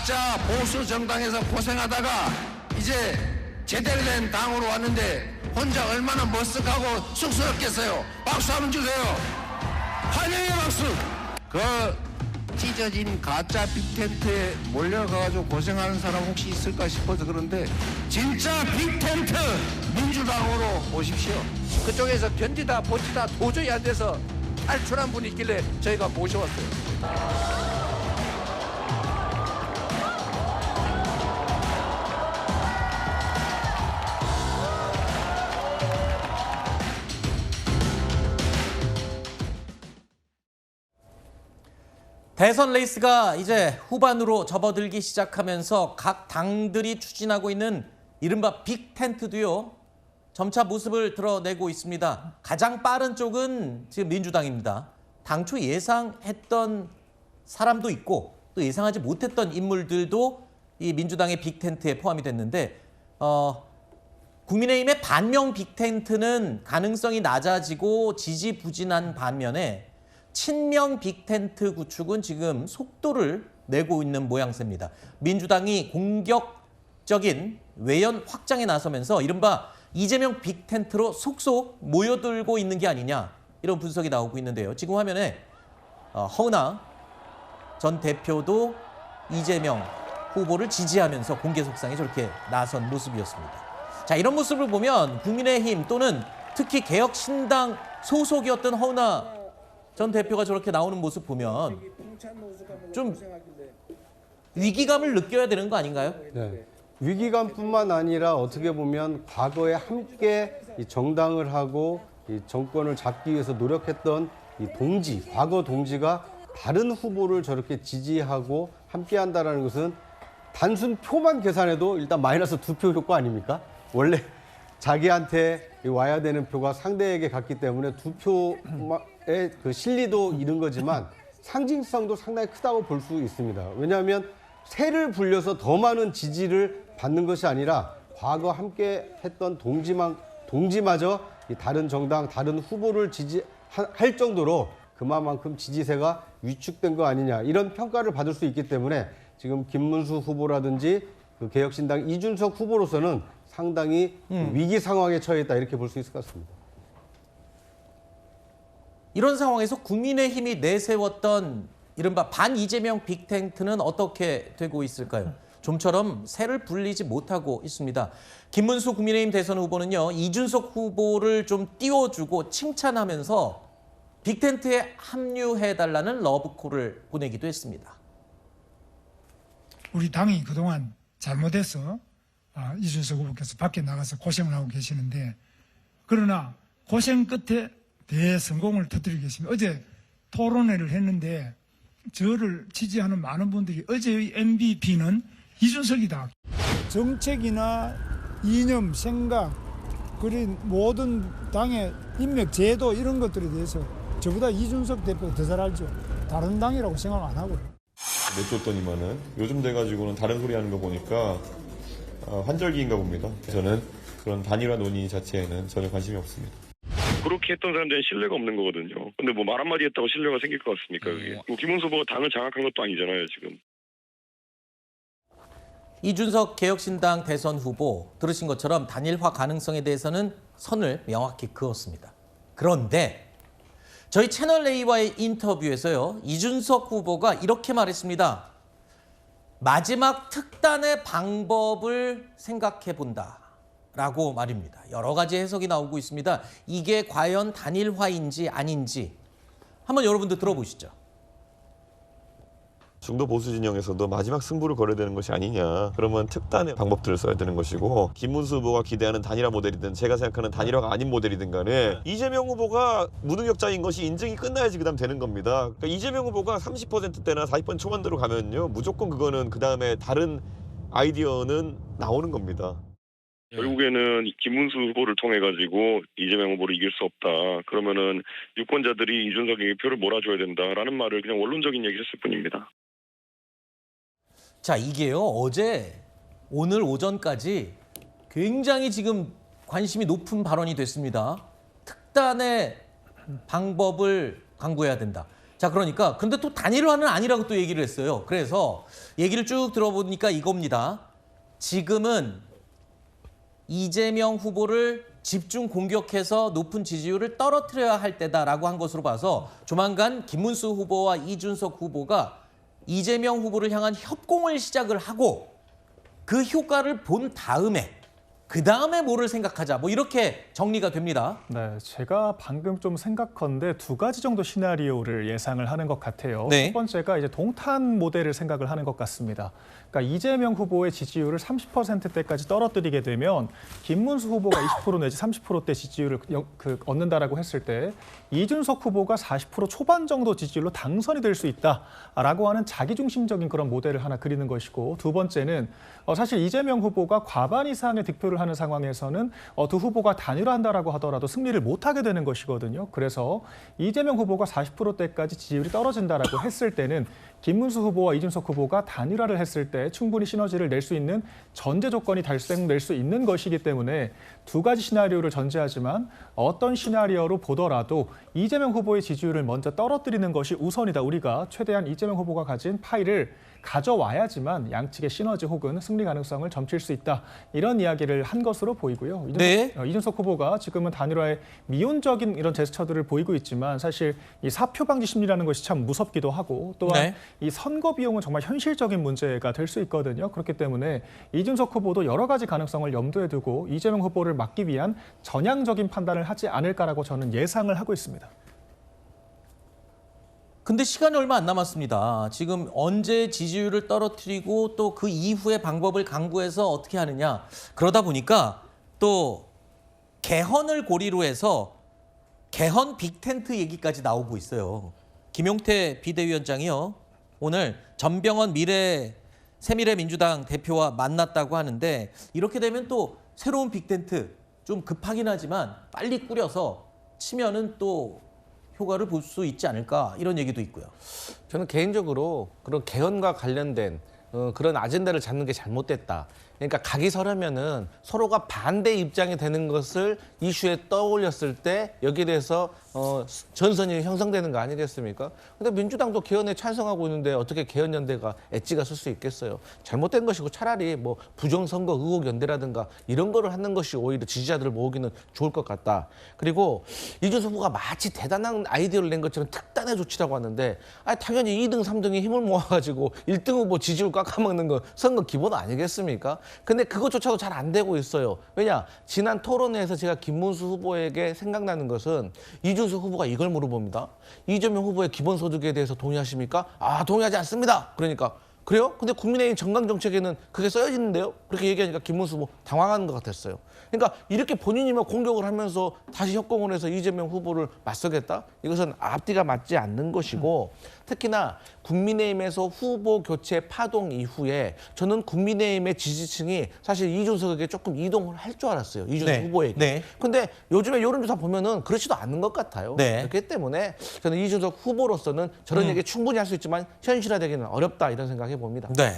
각자 보수 정당에서 고생하다가 이제 제대로 된 당으로 왔는데 혼자 얼마나 머쓱하고 쑥스럽겠어요. 박수 한번 주세요. 환영의 박수. 그 찢어진 가짜 빅텐트에 몰려가가지고 고생하는 사람 혹시 있을까 싶어서 그런데 진짜 빅텐트 민주당으로 오십시오. 그쪽에서 견디다 버티다 도저히 안 돼서 탈출한 분이 있길래 저희가 모셔왔어요. 대선 레이스가 이제 후반으로 접어들기 시작하면서 각 당들이 추진하고 있는 이른바 빅텐트도요. 점차 모습을 드러내고 있습니다. 가장 빠른 쪽은 지금 민주당입니다. 당초 예상했던 사람도 있고 또 예상하지 못했던 인물들도 이 민주당의 빅텐트에 포함이 됐는데 국민의힘의 반명 빅텐트는 가능성이 낮아지고 지지부진한 반면에 친명 빅텐트 구축은 지금 속도를 내고 있는 모양새입니다. 민주당이 공격적인 외연 확장에 나서면서 이른바 이재명 빅텐트로 속속 모여들고 있는 게 아니냐 이런 분석이 나오고 있는데요. 지금 화면에 허은하 전 대표도 이재명 후보를 지지하면서 공개 속상에 저렇게 나선 모습이었습니다. 자, 이런 모습을 보면 국민의힘 또는 특히 개혁신당 소속이었던 허은하 전 대표가 저렇게 나오는 모습 보면 좀 위기감을 느껴야 되는 거 아닌가요? 네. 위기감뿐만 아니라 어떻게 보면 과거에 함께 이 정당을 하고 이 정권을 잡기 위해서 노력했던 이 동지, 과거 동지가 다른 후보를 저렇게 지지하고 함께한다는 것은 단순 표만 계산해도 일단 마이너스 2표 효과 아닙니까? 원래 자기한테 와야 되는 표가 상대에게 갔기 때문에 2표의 그 실리도 잃은 거지만 상징성도 상당히 크다고 볼 수 있습니다. 왜냐하면 새를 불려서 더 많은 지지를 받는 것이 아니라 과거 함께 했던 동지마저 다른 정당, 다른 후보를 지지할 정도로 그만큼 지지세가 위축된 거 아니냐 이런 평가를 받을 수 있기 때문에 지금 김문수 후보라든지 그 개혁신당 이준석 후보로서는 상당히 위기 상황에 처해 있다 이렇게 볼 수 있을 것 같습니다. 이런 상황에서 국민의힘이 내세웠던 이른바 반 이재명 빅텐트는 어떻게 되고 있을까요? 좀처럼 새를 불리지 못하고 있습니다. 김문수 국민의힘 대선 후보는요. 이준석 후보를 좀 띄워주고 칭찬하면서 빅텐트에 합류해달라는 러브콜을 보내기도 했습니다. 우리 당이 그동안 잘못해서 이준석 후보께서 밖에 나가서 고생을 하고 계시는데 그러나 고생 끝에 대성공을 터뜨리고 계십니다. 어제 토론회를 했는데 저를 지지하는 많은 분들이 어제의 MVP는 이준석이다. 정책이나 이념, 생각, 그린 모든 당의 인맥, 제도 이런 것들에 대해서 저보다 이준석 대표가 더 잘 알죠. 다른 당이라고 생각 안 하고요. 내쫓더니만은 요즘 돼가지고는 다른 소리 하는 거 보니까 환절기인가 봅니다. 저는 그런 단일화 논의 자체에는 전혀 관심이 없습니다. 그렇게 했던 사람들은 신뢰가 없는 거거든요. 근데 뭐 말 한마디 했다고 신뢰가 생길 것 같습니까? 그게. 김문수 후보가 당을 장악한 것도 아니잖아요, 지금. 이준석 개혁신당 대선 후보 들으신 것처럼 단일화 가능성에 대해서는 선을 명확히 그었습니다. 그런데 저희 채널A와의 인터뷰에서요. 이준석 후보가 이렇게 말했습니다. 마지막 특단의 방법을 생각해 본다라고 말입니다. 여러 가지 해석이 나오고 있습니다. 이게 과연 단일화인지 아닌지 한번 여러분들 들어보시죠. 중도 보수 진영에서도 마지막 승부를 걸어야 되는 것이 아니냐. 그러면 특단의 방법들을 써야 되는 것이고 김문수 후보가 기대하는 단일화 모델이든 제가 생각하는 단일화가 아닌 모델이든 간에 이재명 후보가 무능력자인 것이 인증이 끝나야지 그다음 되는 겁니다. 그러니까 이재명 후보가 30%대나 40% 초반대로 가면요. 무조건 그거는 그다음에 다른 아이디어는 나오는 겁니다. 결국에는 김문수 후보를 통해 가지고 이재명 후보를 이길 수 없다. 그러면은 유권자들이 이준석에게 표를 몰아줘야 된다라는 말을 그냥 원론적인 얘기를 했을 뿐입니다. 자, 이게요. 어제 오늘 오전까지 굉장히 지금 관심이 높은 발언이 됐습니다. 특단의 방법을 강구해야 된다. 자, 그러니까 근데 또 단일화는 아니라고 또 얘기를 했어요. 그래서 얘기를 쭉 들어보니까 이겁니다. 지금은 이재명 후보를 집중 공격해서 높은 지지율을 떨어뜨려야 할 때다라고 한 것으로 봐서 조만간 김문수 후보와 이준석 후보가 이재명 후보를 향한 협공을 시작을 하고 그 효과를 본 다음에 그다음에 뭐를 생각하자 뭐 이렇게 정리가 됩니다. 네, 제가 방금 좀 생각컨대 두 가지 정도 시나리오를 예상을 하는 것 같아요. 네. 첫 번째가 이제 동탄 모델을 생각을 하는 것 같습니다. 그러니까 이재명 후보의 지지율을 30%대까지 떨어뜨리게 되면 김문수 후보가 20% 내지 30%대 지지율을 얻는다라고 했을 때 이준석 후보가 40% 초반 정도 지지율로 당선이 될 수 있다라고 하는 자기중심적인 그런 모델을 하나 그리는 것이고, 두 번째는 사실 이재명 후보가 과반 이상의 득표를 하는 상황에서는 두 후보가 단일화한다라고 하더라도 승리를 못하게 되는 것이거든요. 그래서 이재명 후보가 40%대까지 지지율이 떨어진다라고 했을 때는 김문수 후보와 이준석 후보가 단일화를 했을 때 충분히 시너지를 낼 수 있는 전제 조건이 달성될 수 있는 것이기 때문에 두 가지 시나리오를 전제하지만 어떤 시나리오로 보더라도 이재명 후보의 지지율을 먼저 떨어뜨리는 것이 우선이다. 우리가 최대한 이재명 후보가 가진 파이를 가져와야지만 양측의 시너지 혹은 승리 가능성을 점칠 수 있다. 이런 이야기를 한 것으로 보이고요. 이준석 후보가 지금은 단일화에 미온적인 이런 제스처들을 보이고 있지만 사실 이 사표 방지 심리라는 것이 참 무섭기도 하고 또한 이 선거 비용은 정말 현실적인 문제가 될 수 있거든요. 그렇기 때문에 이준석 후보도 여러 가지 가능성을 염두에 두고 이재명 후보를 막기 위한 전향적인 판단을 하지 않을까라고 저는 예상을 하고 있습니다. 근데 시간이 얼마 안 남았습니다. 지금 언제 지지율을 떨어뜨리고 또 그 이후의 방법을 강구해서 어떻게 하느냐. 그러다 보니까 또 개헌을 고리로 해서 개헌 빅텐트 얘기까지 나오고 있어요. 김용태 비대위원장이요, 오늘 전병헌 새미래민주당 대표와 만났다고 하는데, 이렇게 되면 또 새로운 빅텐트 좀 급하긴 하지만 빨리 꾸려서 치면은 또 효과를 볼 수 있지 않을까, 이런 얘기도 있고요. 저는 개인적으로 그런 개헌과 관련된 그런 아젠다를 잡는 게 잘못됐다. 그러니까 각이 서려면은 서로가 반대 입장이 되는 것을 이슈에 떠올렸을 때 여기에 대해서 전선이 형성되는 거 아니겠습니까? 근데 민주당도 개헌에 찬성하고 있는데 어떻게 개헌연대가 엣지가 쓸 수 있겠어요? 잘못된 것이고 차라리 뭐 부정선거 의혹연대라든가 이런 거를 하는 것이 오히려 지지자들을 모으기는 좋을 것 같다. 그리고 이준석 후보가 마치 대단한 아이디어를 낸 것처럼 특단의 조치라고 하는데, 당연히 2등, 3등이 힘을 모아가지고 1등 후보 지지율 깎아먹는 건 선거 기본 아니겠습니까? 근데 그것조차도 잘 안 되고 있어요. 왜냐? 지난 토론회에서 제가 김문수 후보에게 생각나는 것은 이준석 후보가 이걸 물어봅니다. 이재명 후보의 기본소득에 대해서 동의하십니까? 동의하지 않습니다. 그러니까 그래요? 근데 국민의힘 정강정책에는 그게 써져 있는데요? 그렇게 얘기하니까 김문수 후보 당황하는 것 같았어요. 그러니까 이렇게 본인이면 공격을 하면서 다시 협공을 해서 이재명 후보를 맞서겠다? 이것은 앞뒤가 맞지 않는 것이고, 특히나 국민의힘에서 후보 교체 파동 이후에 저는 국민의힘의 지지층이 사실 이준석에게 조금 이동을 할 줄 알았어요. 이준석 후보에게. 근데 요즘에 여론조사 보면은 그렇지도 않는 것 같아요. 그렇기 때문에 저는 이준석 후보로서는 저런 얘기 충분히 할 수 있지만 현실화되기는 어렵다, 이런 생각해 봅니다. 네.